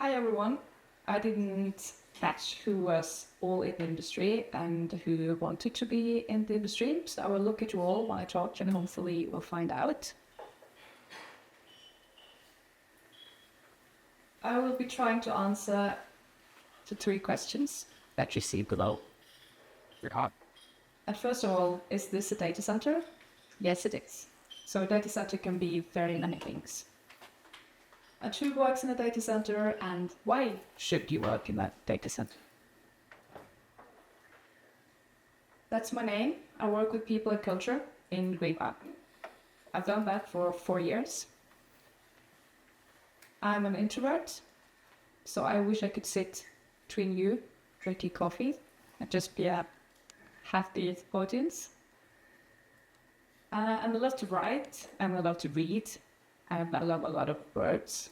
Hi everyone. I didn't catch who was all in the industry and who wanted to be in the industry, so I will look at you all while I talk and hopefully we'll find out. I will be trying to answer the three questions that you see below. Yeah. And first of all, is this a data center? Yes, it is. So a data center can be very many things. And who works in a data center and why should you work in that data center? That's my name. I work with people and culture in Greenland. I've done that for 4 years. I'm an introvert, so I wish I could sit between you, drinking coffee, and just be a happy audience. And I love to write, and I love to read, and I love a lot of words.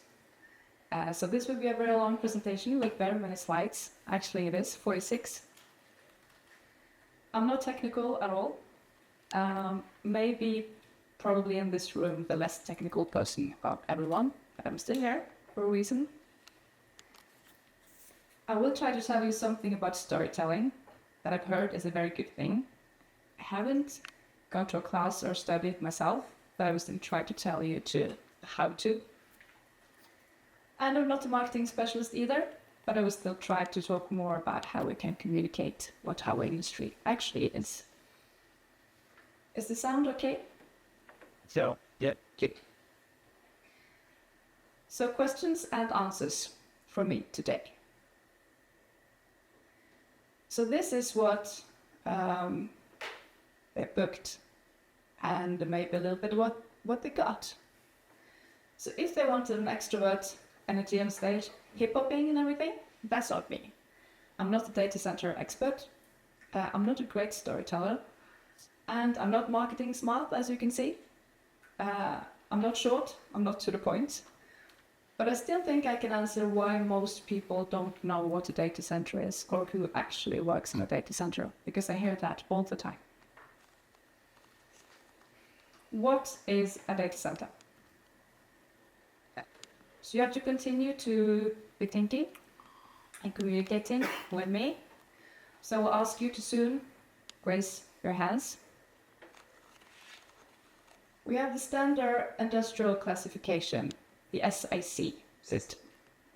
So this will be a very long presentation with very many slides. Actually, it is 46. I'm not technical at all. Probably in this room, the less technical person of everyone, but I'm still here for a reason. I will try to tell you something about storytelling that I've heard is a very good thing. I haven't gone to a class or studied myself, but I will still try to tell you how to. And I'm not a marketing specialist either, but I will still try to talk more about how we can communicate what our industry actually is. Is the sound okay? So, yeah. So questions and answers from me today. So this is what they booked and maybe a little bit what they got. So if they wanted an extrovert energy on stage, hip-hopping and everything, that's not me. I'm not a data center expert. I'm not a great storyteller. And I'm not marketing smart, as you can see. I'm not short, I'm not to the point. But I still think I can answer why most people don't know what a data center is or who actually works in a data center, because I hear that all the time. What is a data center? So you have to continue to be thinking and communicating with me. So I will ask you to soon raise your hands. We have the standard industrial classification, the SIC system.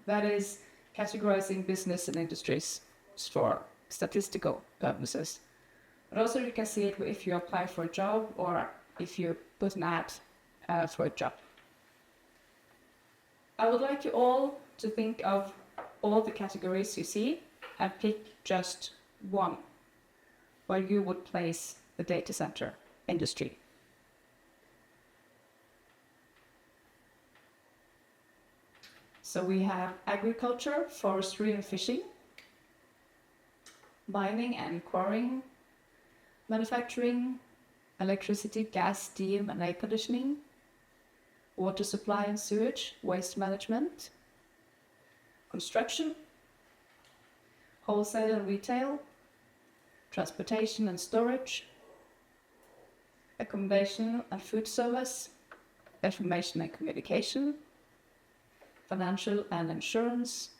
That is categorizing business and industries for statistical purposes. But also you can see it if you apply for a job or if you put an ad for a job. I would like you all to think of all the categories you see and pick just one where you would place the data center industry. So we have agriculture, forestry and fishing, mining and quarrying, manufacturing, electricity, gas, steam and air conditioning, water supply and sewage, waste management, construction, wholesale and retail, transportation and storage, accommodation and food service, information and communication, financial and insurance,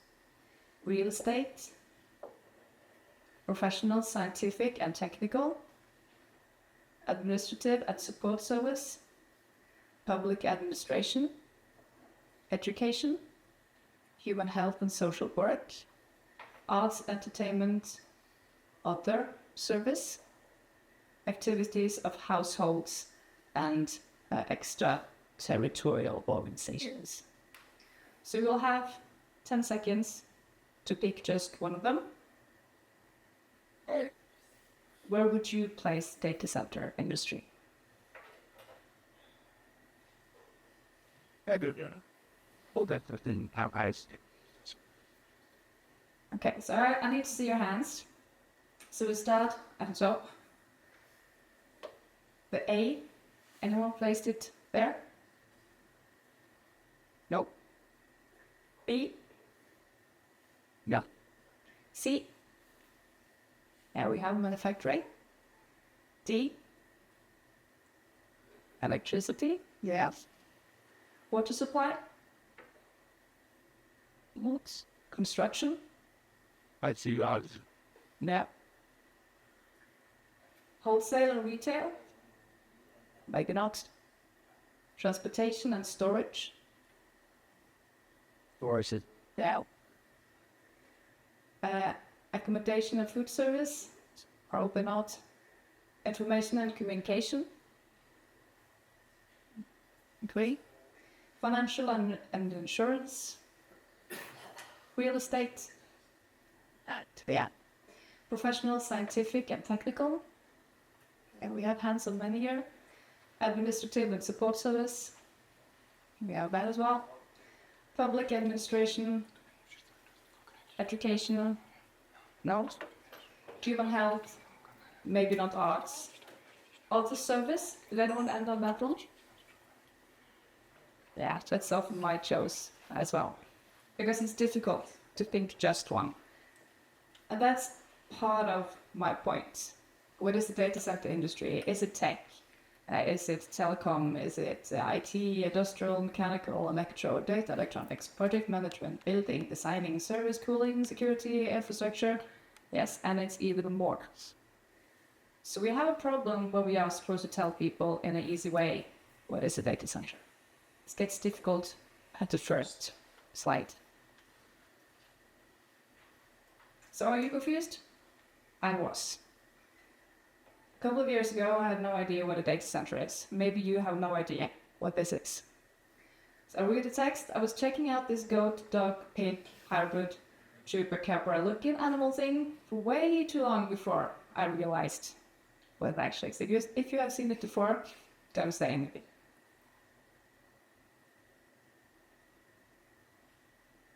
real estate, professional, scientific and technical, administrative and support service, public administration, education, human health and social work, arts, entertainment, other service, activities of households and extra-territorial organizations. So you'll have 10 seconds to pick just one of them. Where would you place data center industry? Okay, so I need to see your hands. So we start at the top. The A, anyone placed it there? Nope. B? Yeah. C? There we have manufacturing. D? Electricity? Yes. Water supply? construction, I see. yeah, wholesale and retail, maybe not, transportation and storage, Sources. yeah, accommodation and food service, probably not, information and communication, okay, financial and insurance, real estate, yeah, professional, scientific and technical, and we have hands on many here, administrative and support service, we have that as well, public administration, educational, no, human health, maybe not arts, auto service, did anyone end on that one? Yeah, that's often my choice as well, because it's difficult to think just one. And that's part of my point. What is the data center industry? Is it tech? Is it telecom? Is it IT, industrial, mechanical, electro, data, electronics, project management, building, designing, service, cooling, security, infrastructure? Yes, and it's even more. So we have a problem when we are supposed to tell people in an easy way what is a data center. It gets difficult at the first slide. So are you confused? I was. A couple of years ago, I had no idea what a data center is. Maybe you have no idea what this is. So I read the text. I was checking out this goat, duck, pig, hybrid, chupacabra looking animal thing for way too long before I realized what it actually is. If you have seen it before, don't say anything.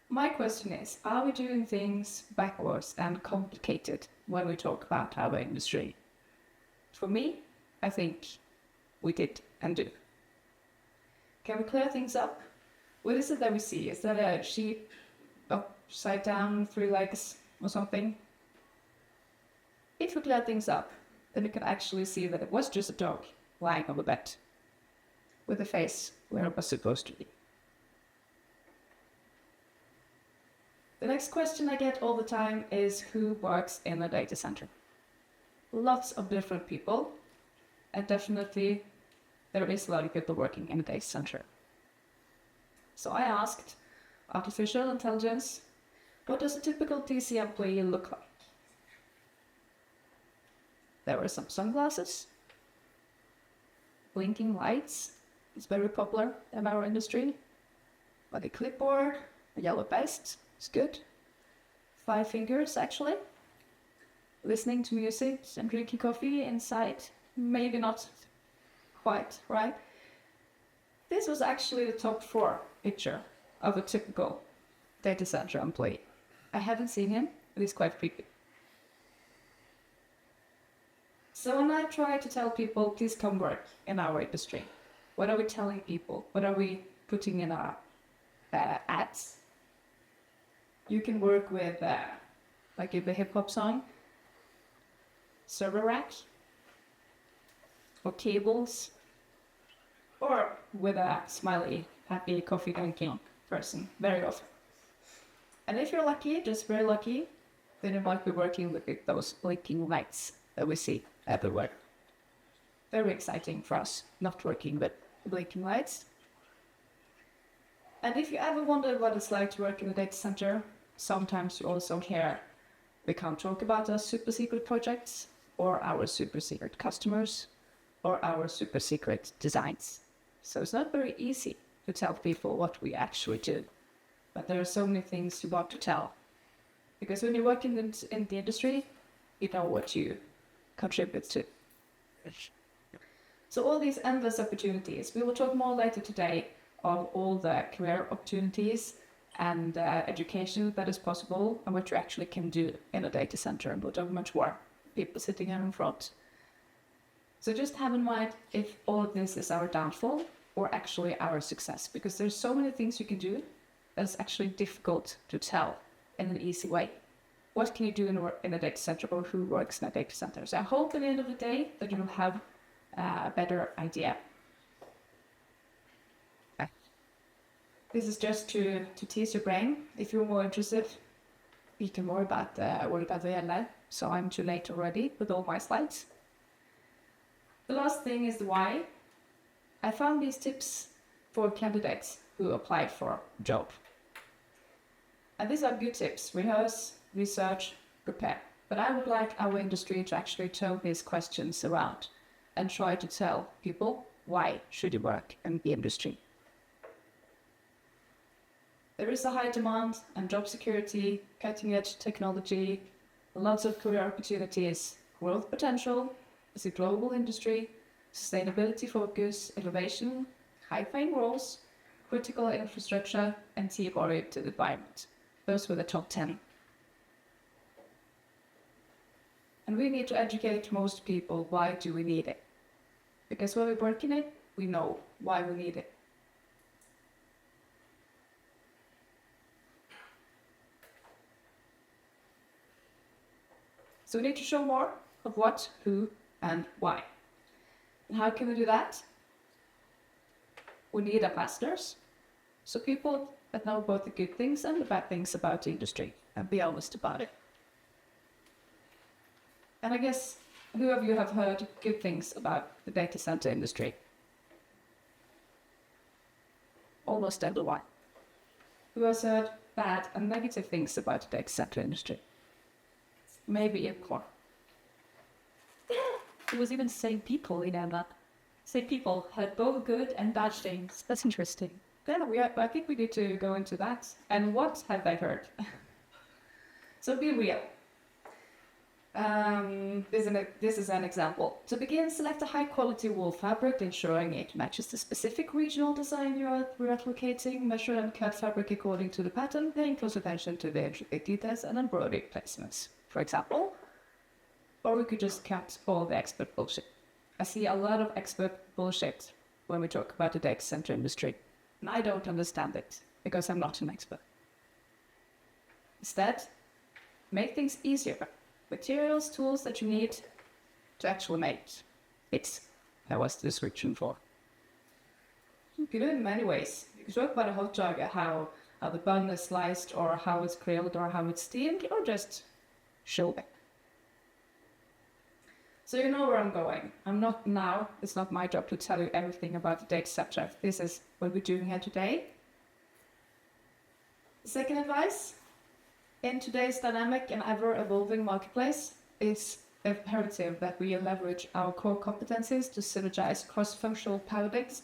My question is, are we doing things backwards and complicated when we talk about our industry? For me, I think we did and do. Can we clear things up? What is it that we see? Is that a sheep upside down, 3 legs or something? If we clear things up, then we can actually see that it was just a dog lying on the bed with a face where it was supposed to be. The next question I get all the time is who works in a data center? Lots of different people, and definitely there is a lot of people working in a data center. So I asked artificial intelligence, what does a typical DC employee look like? There were some sunglasses, blinking lights, it's very popular in our industry, but a clipboard, a yellow vest, it's good. 5 fingers actually. Listening to music and drinking coffee inside, maybe not quite, right? This was actually the top 4 picture of a typical data center employee. I haven't seen him, but he's quite creepy. So when I try to tell people, please come work in our industry, what are we telling people? What are we putting in our ads? You can work with, like in the hip hop song, server rack, or cables, or with a smiley, happy coffee drinking person very often. And if you're lucky, just very lucky, then you might be working with those blinking lights that we see everywhere. Very exciting for us, not working with blinking lights. And if you ever wondered what it's like to work in a data center, sometimes you also hear we can't talk about our super secret projects, or our super secret customers, or our super secret designs. So it's not very easy to tell people what we actually do. But there are so many things you want to tell. Because when you work in the industry, you know what you contribute to. So all these endless opportunities, we will talk more later today of all the career opportunities and education that is possible and what you actually can do in a data center, and we'll talk much more. People sitting here in front. So just have in mind if all of this is our downfall or actually our success, because there's so many things you can do that's actually difficult to tell in an easy way. What can you do in a data center, or who works in a data center? So I hope at the end of the day that you will have a better idea. This is just to tease your brain. If you're more interested, you can more about what about the end. So I'm too late already with all my slides. The last thing is the why. I found these tips for candidates who applied for a job. And these are good tips. Rehearse, research, prepare. But I would like our industry to actually turn these questions around and try to tell people why should you work in the industry. There is a high demand and job security, cutting-edge technology, lots of career opportunities, growth potential, it's a global industry, sustainability focus, innovation, high-paying roles, critical infrastructure, and team-oriented environment. Those were the top 10. And we need to educate most people why do we need it. Because when we work in it, we know why we need it. So we need to show more of what, who, and why. And how can we do that? We need ambassadors. So people that know both the good things and the bad things about the industry and be honest about it. And I guess, who of you have heard good things about the data center industry? Almost everyone. Who has heard bad and negative things about the data center industry? Maybe even more. It was even the same people in that. Same people heard both good and bad things. That's interesting. Then I think we need to go into that. And what have they heard? So be real. This is an example. To begin, select a high-quality wool fabric, ensuring it matches the specific regional design you're replicating. Measure and cut fabric according to the pattern, paying close attention to the intricate details and embroidery placements, for example. Or we could just cut all the expert bullshit. I see a lot of expert bullshit when we talk about the data center industry, and I don't understand it, because I'm not an expert. Instead, make things easier. Materials, tools that you need to actually make it. That was the description for. You can do it in many ways. You can talk about a hot dog, how the bun is sliced, or how it's grilled, or how it's steamed, or just show it. So you know where I'm going. It's not my job to tell you everything about the data center. This is what we're doing here today. Second advice. In today's dynamic and ever-evolving marketplace, it's imperative that we leverage our core competencies to synergize cross-functional paradigms,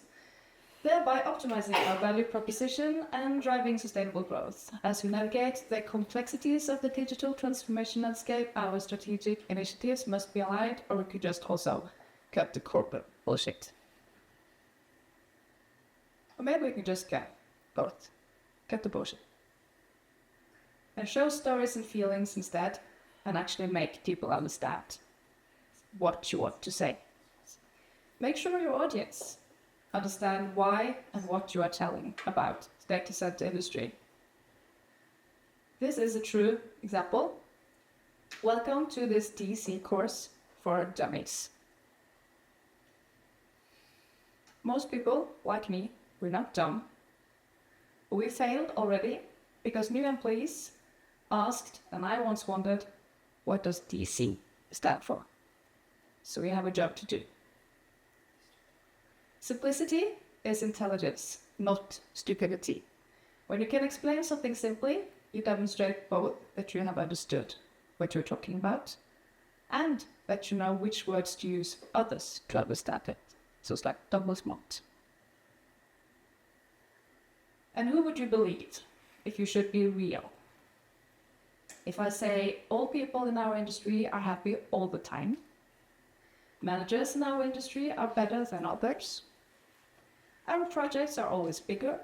thereby optimizing our value proposition and driving sustainable growth. As we navigate the complexities of the digital transformation landscape, our strategic initiatives must be aligned, or we could just also cut the corporate bullshit. Or maybe we can just cut both. Cut the bullshit. And show stories and feelings instead, and actually make people understand what you want to say. Make sure your audience understand why and what you are telling about the data center industry. This is a true example. Welcome to this DC course for dummies. Most people, like me, we're not dumb. We failed already because new employees asked, and I once wondered, what does DC stand for? So we have a job to do. Simplicity is intelligence, not stupidity. When you can explain something simply, you demonstrate both that you have understood what you're talking about and that you know which words to use for others to understand it. So it's like double smart. And who would you believe if you should be real? If I say all people in our industry are happy all the time, managers in our industry are better than others, our projects are always bigger,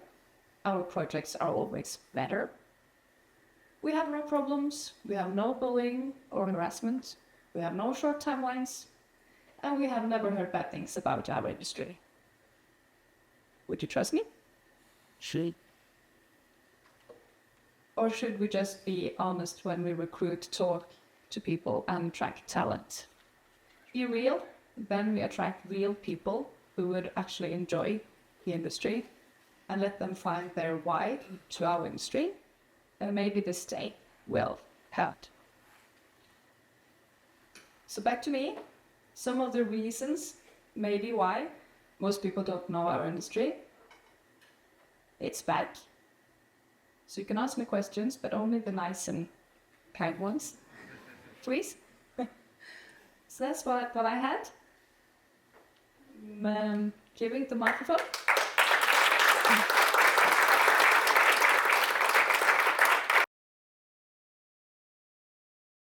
our projects are always better, we have no problems, we have no bullying or harassment, we have no short timelines, and we have never heard bad things about our industry. Would you trust me? Should. Or should we just be honest when we recruit, talk to people, and attract talent? Be real, then we attract real people who would actually enjoy the industry and let them find their why to our industry, and maybe the stay will hurt. So back to me, some of the reasons maybe why most people don't know our industry. It's bad. So you can ask me questions, but only the nice and kind ones, please. So that's what I had. Giving the microphone.